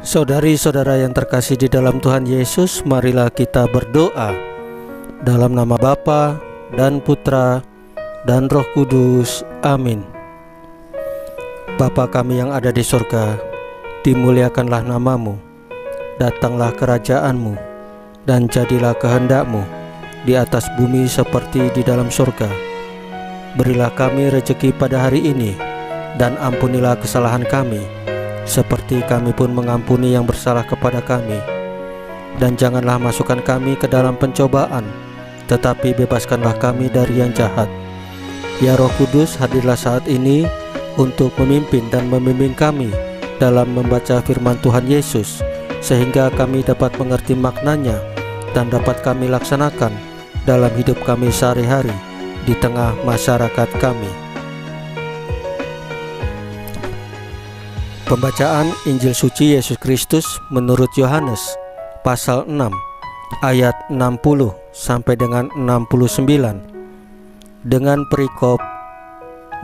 Saudari-saudara yang terkasih di dalam Tuhan Yesus, marilah kita berdoa. Dalam nama Bapa dan Putra dan Roh Kudus. Amin. Bapa kami yang ada di surga, dimuliakanlah namamu. Datanglah kerajaan-Mu, dan jadilah kehendak-Mu di atas bumi seperti di dalam surga. Berilah kami rezeki pada hari ini, dan ampunilah kesalahan kami, seperti kami pun mengampuni yang bersalah kepada kami. Dan janganlah masukkan kami ke dalam pencobaan, tetapi bebaskanlah kami dari yang jahat. Ya Roh Kudus, hadirlah saat ini untuk memimpin dan membimbing kami dalam membaca firman Tuhan Yesus, sehingga kami dapat mengerti maknanya dan dapat kami laksanakan dalam hidup kami sehari-hari di tengah masyarakat kami. Pembacaan Injil Suci Yesus Kristus menurut Yohanes pasal 6 ayat 60 sampai dengan 69 dengan perikop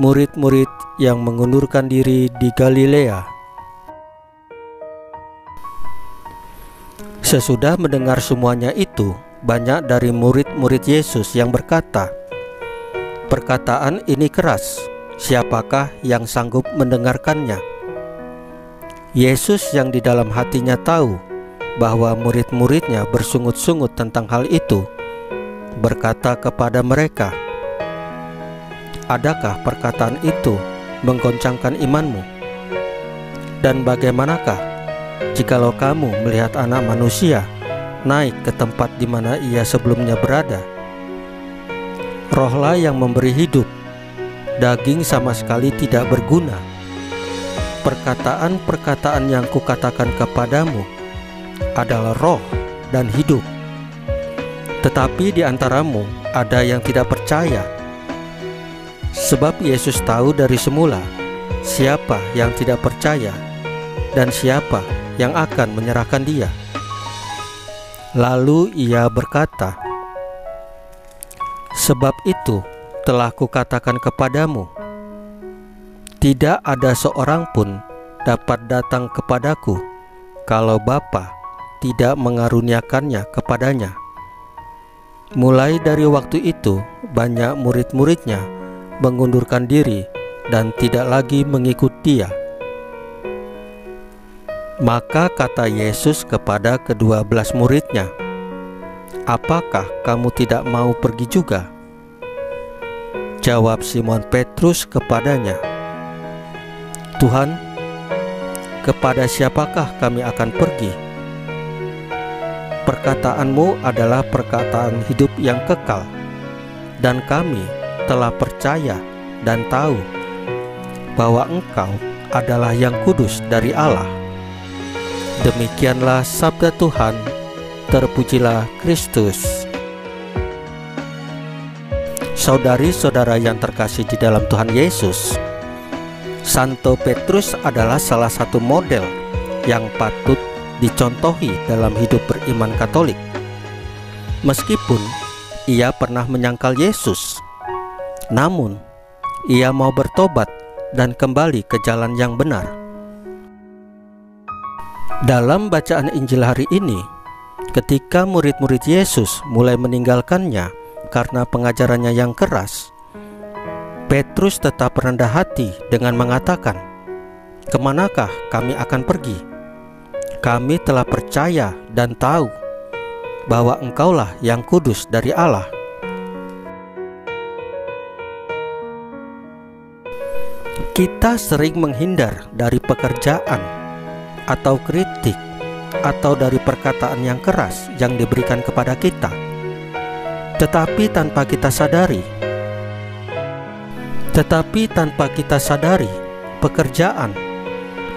murid-murid yang mengundurkan diri di Galilea. Sesudah mendengar semuanya itu, banyak dari murid-murid Yesus yang berkata, "Perkataan ini keras, siapakah yang sanggup mendengarkannya?" Yesus yang di dalam hatinya tahu bahwa murid-muridnya bersungut-sungut tentang hal itu, berkata kepada mereka, "Adakah perkataan itu menggoncangkan imanmu? Dan bagaimanakah jikalau kamu melihat Anak Manusia naik ke tempat di mana Ia sebelumnya berada? Rohlah yang memberi hidup, daging sama sekali tidak berguna. Perkataan-perkataan yang kukatakan kepadamu adalah roh dan hidup. Tetapi di antaramu ada yang tidak percaya." Sebab Yesus tahu dari semula siapa yang tidak percaya dan siapa yang akan menyerahkan Dia. Lalu Ia berkata, "Sebab itu telah kukatakan kepadamu, tidak ada seorang pun dapat datang kepadaku kalau Bapa tidak mengaruniakannya kepadanya." Mulai dari waktu itu, banyak murid-muridnya mengundurkan diri dan tidak lagi mengikut Dia. Maka kata Yesus kepada ke-12 muridnya, "Apakah kamu tidak mau pergi juga?" Jawab Simon Petrus kepadanya, "Tuhan, kepada siapakah kami akan pergi? Perkataanmu adalah perkataan hidup yang kekal, dan kami telah percaya dan tahu bahwa Engkau adalah yang kudus dari Allah." Demikianlah sabda Tuhan. Terpujilah Kristus. Saudari-saudara yang terkasih di dalam Tuhan Yesus, Santo Petrus adalah salah satu model yang patut dicontohi dalam hidup beriman Katolik. Meskipun ia pernah menyangkal Yesus, namun ia mau bertobat dan kembali ke jalan yang benar. Dalam bacaan Injil hari ini, ketika murid-murid Yesus mulai meninggalkannya karena pengajarannya yang keras, Petrus tetap rendah hati dengan mengatakan, "Kemanakah kami akan pergi? Kami telah percaya dan tahu bahwa Engkaulah yang kudus dari Allah." Kita sering menghindar dari pekerjaan atau kritik atau dari perkataan yang keras yang diberikan kepada kita, tetapi tanpa kita sadari pekerjaan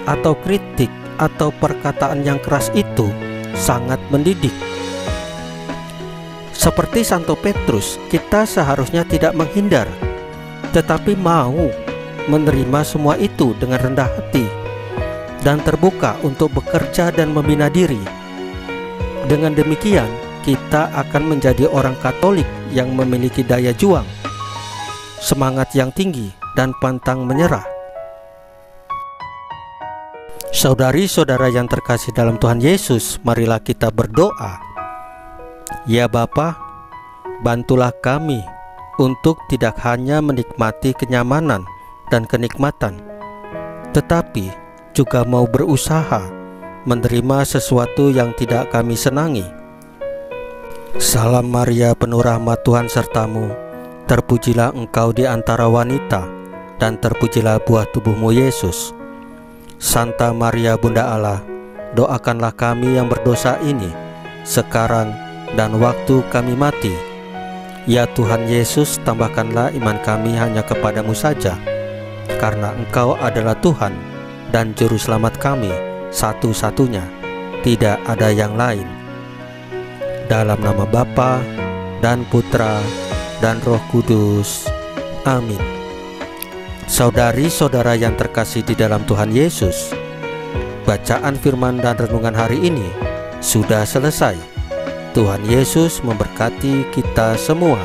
atau kritik atau perkataan yang keras itu sangat mendidik. Seperti Santo Petrus, kita seharusnya tidak menghindar, tetapi mau menerima semua itu dengan rendah hati dan terbuka untuk bekerja dan membina diri. Dengan demikian, kita akan menjadi orang Katolik yang memiliki daya juang, semangat yang tinggi, dan pantang menyerah. Saudari-saudara yang terkasih dalam Tuhan Yesus, marilah kita berdoa. Ya Bapa, bantulah kami untuk tidak hanya menikmati kenyamanan dan kenikmatan, tetapi juga mau berusaha menerima sesuatu yang tidak kami senangi. Salam Maria, penuh rahmat, Tuhan sertamu. Terpujilah engkau di antara wanita, dan terpujilah buah tubuhmu Yesus. Santa Maria Bunda Allah, doakanlah kami yang berdosa ini, sekarang dan waktu kami mati. Ya Tuhan Yesus, tambahkanlah iman kami hanya kepadamu saja, karena Engkau adalah Tuhan dan Juru Selamat kami satu-satunya, tidak ada yang lain. Dalam nama Bapa dan Putra dan Roh Kudus. Amin. Saudari-saudara yang terkasih di dalam Tuhan Yesus, bacaan firman dan renungan hari ini sudah selesai. Tuhan Yesus memberkati kita semua.